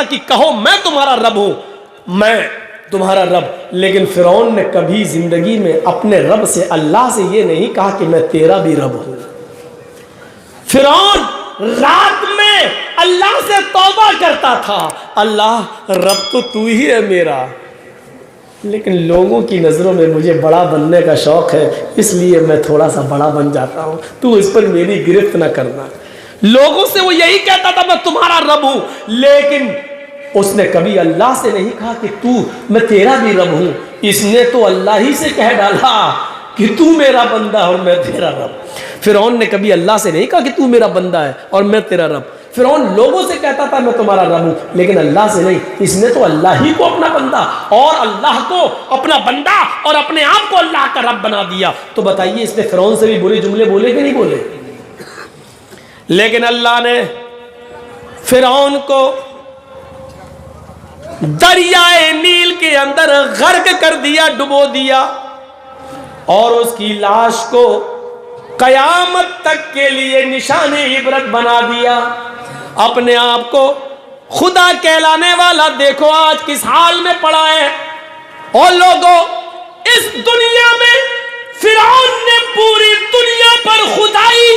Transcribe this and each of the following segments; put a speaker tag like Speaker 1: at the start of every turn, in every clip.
Speaker 1: تھا کہ کہو میں تمہارا رب ہوں، میں تمہارا رب. لیکن فرعون نے کبھی زندگی میں اپنے رب سے، اللہ سے یہ نہیں کہا کہ میں تیرا بھی رب ہوں. فرعون رات میں اللہ سے توبہ کرتا تھا، اللہ رب تو ہی ہے میرا، لیکن لوگوں کی نظروں میں مجھے بڑا بننے کا شوق ہے، اس لیے میں تھوڑا سا بڑا بن جاتا ہوں، تو اس پر میری گرفت نہ کرنا. لوگوں سے وہ یہی کہتا تھا میں تمہارا رب ہوں، لیکن اس نے کبھی اللہ سے نہیں کہا کہ میں تیرا بھی رب ہوں. اس نے تو اللہ ہی سے کہہ ڈالا کہ تو میرا بندہ اور میں تیرا رب. فرعون نے کبھی اللہ سے نہیں کہا کہ تو میرا بندہ ہے اور میں تیرا رب. فرعون لوگوں سے کہتا تھا میں تمہارا رب ہوں، لیکن اللہ سے نہیں. اس نے تو اللہ ہی کو اپنا بندہ اور اللہ کو اپنا بندہ اور اپنے آپ کو اللہ کا رب بنا دیا. تو بتائیے اس نے فرعون سے بھی برے جملے بولے کہ نہیں بولے؟ لیکن اللہ نے فرعون کو دریائے نیل کے اندر غرق کر دیا، ڈبو دیا، اور اس کی لاش کو قیامت تک کے لیے نشان عبرت بنا دیا. اپنے آپ کو خدا کہلانے والا دیکھو آج کس حال میں پڑا ہے. اور لوگوں، اس دنیا میں فرعون نے پوری دنیا پر خدائی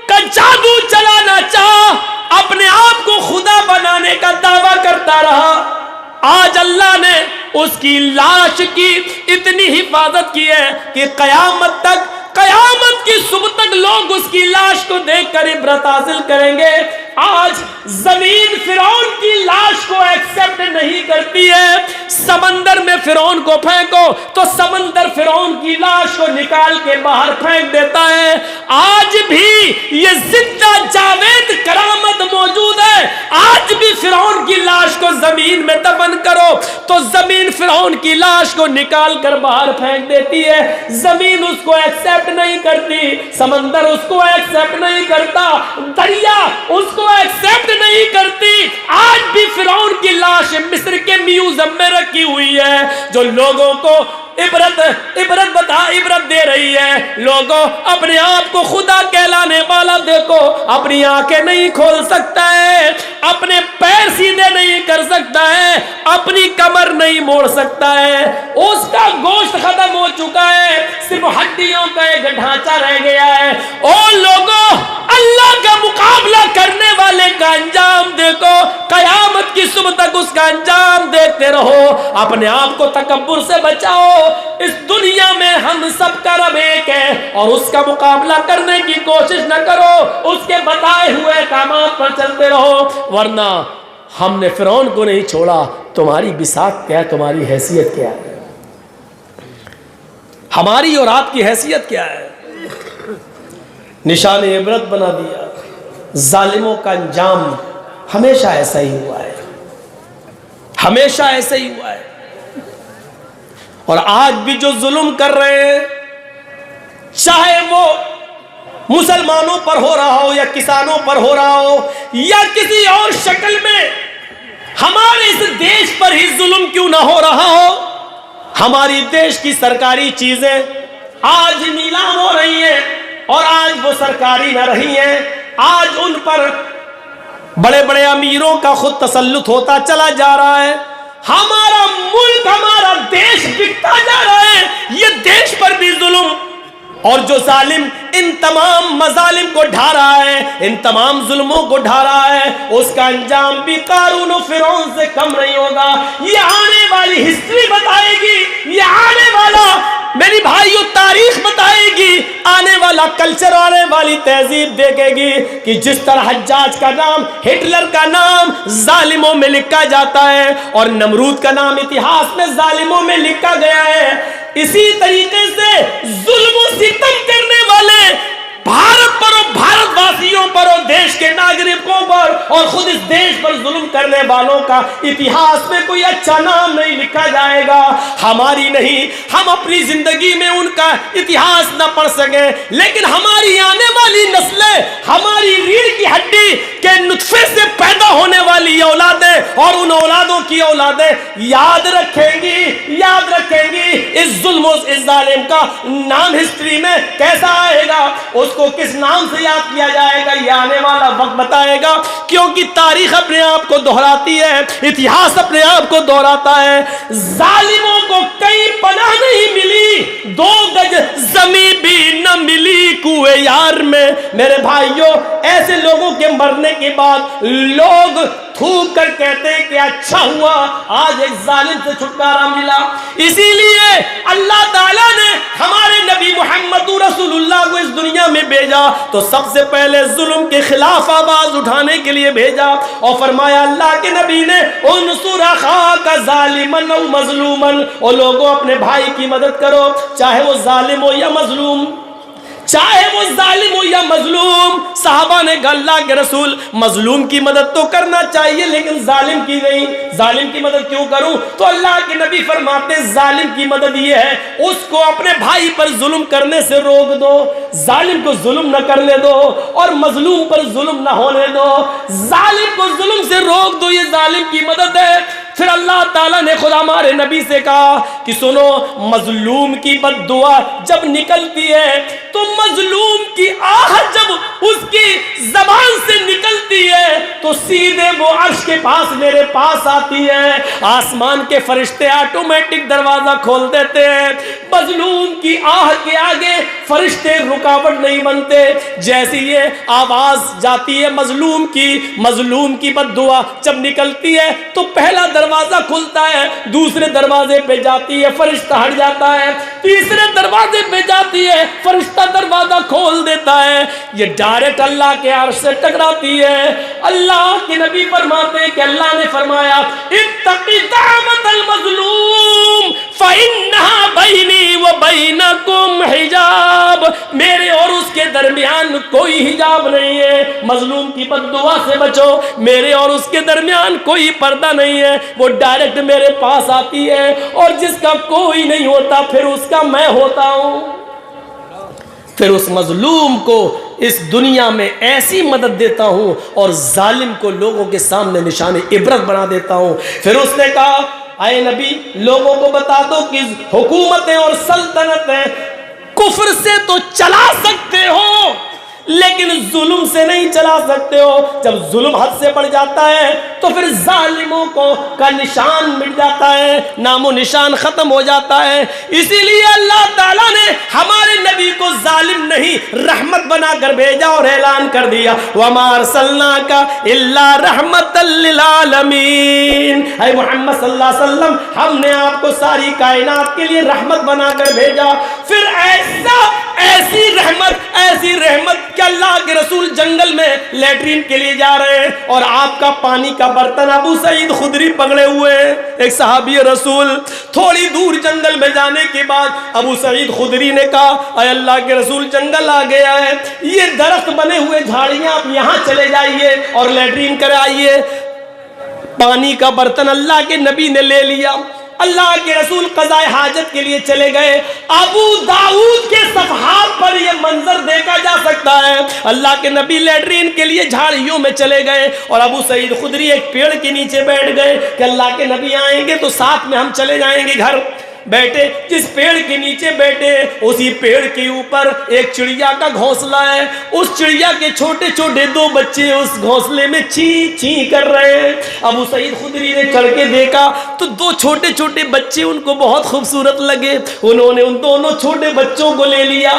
Speaker 1: کا جادو چلانا چاہا، اپنے آپ کو خدا بنانے کا دعویٰ کرتا رہا. آج اللہ نے اس کی لاش کی اتنی حفاظت کی ہے کہ قیامت کی صبح تک لوگ اس کی لاش کو دیکھ کر عبرت حاصل کریں گے. آج زمین فرعون کی لاش کو ایکسپٹ نہیں کرتی ہے. سمندر میں فرعون کو پھینکو تو سمندر فرعون کی لاش کو نکال کے باہر پھینک دیتا ہے. آج بھی یہ زندہ جاوید کرامت موجود ہے. آج بھی فرعون کی لاش کو زمین میں دفن کرو تو زمین فرعون کی لاش کو نکال کر باہر پھینک دیتی ہے. زمین اس کو ایکسپٹ نہیں کرتی، سمندر اس کو ایکسپٹ نہیں کرتا، دریا اس کو ایکسپٹ نہیں کرتی. آج بھی فرعون کی لاش مصر کے میوزیم میں رکھی ہوئی ہے، جو لوگوں کو عبرت دے رہی ہے. لوگوں، اپنے آپ کو خدا کہلانے والا دیکھو، اپنی آنکھیں نہیں کھول سکتا ہے، اپنے پیر سیدھے نہیں کر سکتا ہے، اپنی کمر نہیں موڑ سکتا ہے، اس کا گوشت ختم ہو چکا ہے، صرف ہڈیوں کا ایک ڈھانچہ رہ گیا ہے. اور لوگوں، اللہ کا مقابلہ کرنے والے کا انجام دیکھو، قیامت کی صبح تک اس کا انجام دیکھتے رہو. اپنے آپ کو تکبر سے بچاؤ. اس دنیا میں ہم سب کا رب ایک ہے، اور اس کا مقابلہ کرنے کی کوشش نہ کرو. اس کے بتائے ہوئے احکامات پر چلتے رہو، ورنہ ہم نے فرعون کو نہیں چھوڑا. تمہاری بساط کیا ہے؟ تمہاری حیثیت کیا ہے؟ ہماری اور آپ کی حیثیت کیا ہے؟ نشان عبرت بنا دیا. ظالموں کا انجام ہمیشہ ایسا ہی ہوا ہے، ہمیشہ ایسا ہی ہوا ہے. اور آج بھی جو ظلم کر رہے ہیں، چاہے وہ مسلمانوں پر ہو رہا ہو یا کسانوں پر ہو رہا ہو یا کسی اور شکل میں، ہمارے اس دیش پر ہی ظلم کیوں نہ ہو رہا ہو. ہماری دیش کی سرکاری چیزیں آج نیلام ہو رہی ہیں اور آج وہ سرکاری نہ رہی ہیں. آج ان پر بڑے بڑے امیروں کا خود تسلط ہوتا چلا جا رہا ہے. ہمارا ملک، ہمارا دیش بکتا جا رہا ہے. یہ دیش پر بھی ظلم، اور جو ظالم ان تمام مظالم کو ڈھا رہا ہے، ان تمام ظلموں کو ڈھا رہا ہے، اس کا انجام بھی قارون و فرعون سے کم نہیں ہوگا. یہ آنے والی ہسٹری بتائے گی، یہ آنے والا میری بھائیو تاریخ بتائے گی، آنے والا کلچر، آنے والی تہذیب دیکھے گی کہ جس طرح حجاج کا نام، ہٹلر کا نام ظالموں میں لکھا جاتا ہے اور نمرود کا نام اتہاس میں ظالموں میں لکھا گیا ہے، اسی طریقے سے ظلم و ستم کرنے والے بھارت پر اور بھارت واسیوں پر اور دیش کے ناگرکوں پر اور خود اس دیش پر ظلم کرنے والوں کا اتہاس میں کوئی اچھا نام نہیں لکھا جائے گا. ہماری نہیں، ہم اپنی زندگی میں ان کا اتہاس نہ پڑھ سکیں، لیکن ہماری آنے والی نسلیں، ہماری ریڑھ کی ہڈی کے نطفے سے پیدا ہونے والی اولادیں اور ان اولادوں کی اولادیں یاد رکھیں گی اس ظلم و اس ظالم کا نام ہسٹری میں کیسا آئے گا، اس کو کس نام سے یاد کیا جائے گا، یہ آنے والا وقت بتائے گا، کیونکہ تاریخ اپنے آپ کو دہراتی ہے، اتہاس اپنے آپ کو دہراتا ہے۔ ظالموں کو کہیں پناہ نہیں ملی، 2 گج زمین بھی نہ ملی کوئے یار میں۔ میرے بھائیوں، ایسے لوگوں کے مرنے کے بعد لوگ تھوک کر کہتے ہیں کہ اچھا ہوا آج ایک ظالم سے چھٹکارا ملا۔ اسی لیے اللہ تعالیٰ نے ہمارے نبی محمد رسول اللہ کو اس دنیا میں بھیجا تو سب سے پہلے ظلم کے خلاف آواز اٹھانے کے لیے بھیجا، اور فرمایا اللہ کے نبی نے انصر اخاک ظالما او مظلوما، اور لوگوں اپنے بھائی کی مدد کرو، چاہے وہ ظالم ہو یا مظلوم، چاہے وہ ظالم ہو یا مظلوم۔ صحابہ نے کہا اللہ کے رسول مظلوم کی مدد تو کرنا چاہیے لیکن ظالم کی نہیں، ظالم کی مدد کیوں کروں؟ تو اللہ کے نبی فرماتے ظالم کی مدد یہ ہے اس کو اپنے بھائی پر ظلم کرنے سے روک دو، ظالم کو ظلم نہ کرنے دو اور مظلوم پر ظلم نہ ہونے دو، ظالم کو ظلم سے روک دو، یہ ظالم کی مدد ہے۔ پھر اللہ تعالیٰ نے خدا ہمارے نبی سے کہا کہ سنو، مظلوم کی بد دعا جب نکلتی ہے تو مظلوم کی آہٹ جب اس کی زبان سے نکلتی ہے تو سیدھے وہ عرش کے پاس میرے پاس آتی ہے، آسمان کے فرشتے آٹومیٹک دروازہ کھول دیتے ہیں، مظلوم کی آہٹ کے آگے فرشتے رکاوٹ نہیں بنتے۔ جیسے یہ آواز جاتی ہے مظلوم کی بد دعا جب نکلتی ہے تو پہلا دروازہ کھلتا ہے، دوسرے دروازے پہ جاتی ہے فرشتہ ہٹ جاتا ہے، تیسرے دروازے پہ جاتی ہے فرشتہ دروازہ کھول دیتا ہے، یہ ڈائریکٹ اللہ کے عرش سے ٹکراتی ہے۔ اللہ کے نبی فرماتے ہیں کہ اللہ نے فرمایا اتق دعوت المظلوم فإنها بینی وبینکم حجاب، میرے اور اس کے درمیان کوئی حجاب نہیں ہے، مظلوم کی بد دعا سے بچو، میرے اور اس کے درمیان کوئی پردہ نہیں ہے، وہ ڈائریکٹ میرے پاس آتی ہے، اور جس کا کوئی نہیں ہوتا پھر اس کا میں ہوتا ہوں۔ پھر اس مظلوم کو اس دنیا میں ایسی مدد دیتا ہوں اور ظالم کو لوگوں کے سامنے نشان عبرت بنا دیتا ہوں۔ پھر اس نے کہا اے نبی لوگوں کو بتا دو کہ حکومتیں اور سلطنتیں کفر سے تو چلا سکتے ہو لیکن ظلم سے نہیں چلا سکتے ہو، جب ظلم حد سے بڑھ جاتا ہے تو پھر ظالموں کا نشان مٹ جاتا ہے، نام و نشان ختم ہو جاتا ہے۔ اسی لیے اللہ تعالیٰ نے ہمارے نبی کو ظالم نہیں رحمت بنا کر بھیجا اور اعلان کر دیا وَمَا أَرْسَلْنَاكَ إِلَّا رَحْمَةً لِّلْعَالَمِينَ، اے محمد صلی اللہ علیہ وسلم ہم نے آپ کو ساری کائنات کے لیے رحمت بنا کر بھیجا۔ پھر ایسی رحمت کہ اللہ کے رسول جنگل میں لیٹرین کے لیے جا رہے ہیں اور آپ کا پانی کا برتن ابو سعید خدری پکڑے ہوئے ہیں، ایک صحابی رسول۔ تھوڑی دور جنگل میں جانے کے بعد ابو سعید خدری نے کہا اے اللہ کے رسول جنگل آ گیا ہے، یہ درخت بنے ہوئے جھاڑیاں آپ یہاں چلے جائیے اور لیٹرین کرائیے۔ پانی کا برتن اللہ کے نبی نے لے لیا، اللہ کے رسول قضاء حاجت کے لیے چلے گئے۔ ابو داؤد کے صفحات پر یہ منظر دیکھا جا سکتا ہے، اللہ کے نبی لیٹرین کے لیے جھاڑیوں میں چلے گئے اور ابو سعید خدری ایک پیڑ کے نیچے بیٹھ گئے کہ اللہ کے نبی آئیں گے تو ساتھ میں ہم چلے جائیں گے گھر۔ بیٹھے، جس پیڑ کے نیچے بیٹھے اسی پیڑ کے اوپر ایک چڑیا کا گھونسلہ ہے، اس چڑیا کے چھوٹے چھوٹے 2 بچے اس گھونسلے میں چی چی کر رہے ہیں۔ ابو سعید خدری نے چڑھ کے دیکھا تو 2 چھوٹے چھوٹے بچے ان کو بہت خوبصورت لگے، انہوں نے ان دونوں چھوٹے بچوں کو لے لیا،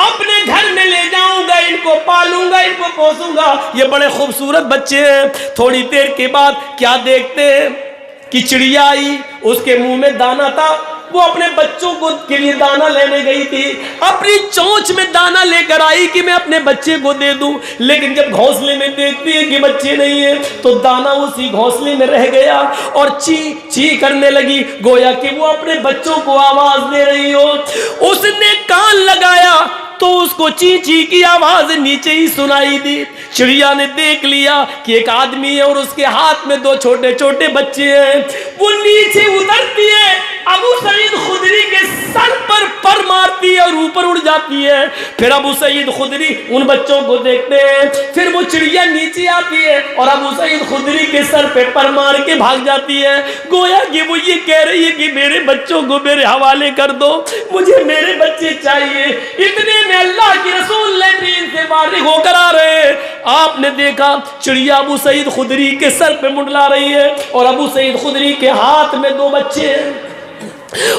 Speaker 1: اپنے گھر میں لے جاؤں گا، ان کو پالوں گا، ان کو پوسوں گا، یہ بڑے خوبصورت بچے ہیں۔ تھوڑی دیر کے بعد کیا دیکھتے ہیں کہ چڑیا آئی، اس کے منہ میں دانا تھا، وہ اپنے بچوں کو کے لیے دانا لینے گئی تھی، اپنی چونچ میں دانا لے کر آئی کہ میں اپنے بچے کو دے دوں، لیکن جب گھونسلے میں دیکھتی ہے کہ بچے نہیں ہیں تو دانا اسی گھونسلے میں رہ گیا اور چی چی کرنے لگی، گویا کہ وہ اپنے بچوں کو آواز دے رہی ہو۔ اس نے کان لگایا تو اس کو چی چی کی آواز نیچے ہی سنائی دی۔ چڑیا نے دیکھ لیا کہ ایک آدمی ہے اور اس کے ہاتھ میں 2 چھوٹے چھوٹے بچے ہیں، وہ نیچے اترتی ہے، ابو سعید خدری کے سر پر مارتی ہے اور اوپر اڑ جاتی ہے. پھر ابو سعید خدری ان بچوں کو دیکھتے ہیں, پھر وہ چڑیا نیچے آتی ہے اور ابو سعید خدری کے سر پہ پر مار کے بھاگ جاتی ہے, گویا کہ وہ یہ کہہ رہی ہے کہ میرے بچوں کو میرے حوالے کر دو, مجھے میرے بچے چاہیے. اتنے میں اللہ کے رسول لیٹرین سے فارغ ہو کر آ رہے ہیں. آپ نے دیکھا چڑیا ابو سعید خدری کے سر پہ منڈلا رہی ہے اور ابو سعید خدری کے ہاتھ میں 2 بچے ہیں.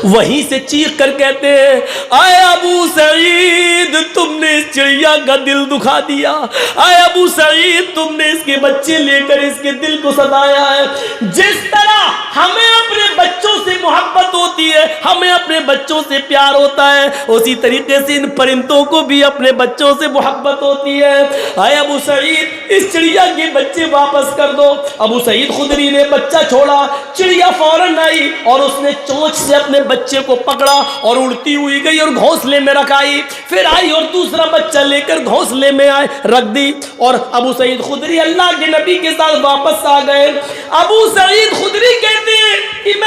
Speaker 1: وہیں سے چیخ کر کہتے ہیں, اے ابو سعید تم نے اس چڑیا کا دل دکھا دیا, اے ابو سعید تم نے اس کے بچے لے کر اس کے دل کو سدایا ہے. جس طرح ہمیں اپنے بچوں سے محبت ہوتی ہے, ہمیں اپنے بچوں سے پیار ہوتا ہے, اسی طریقے سے ان پرندوں کو بھی اپنے بچوں سے محبت ہوتی ہے. اے ابو سعید اس چڑیا کے بچے واپس کر دو. ابو سعید خدری نے بچہ چھوڑا, چڑیا فوراً آئی اور اس نے چونچ سے اپنے بچے کو پکڑا اور اڑتی ہوئی گئی اور گھونسلے میں رکھائی. پھر آئی اور دوسرا بچہ لے کر گھونسلے میں رکھ دی اور ابو سعید خدری اللہ کے نبی کے ساتھ واپس آ گئے. ابو سعید خدری کہتے ہیں کہ میں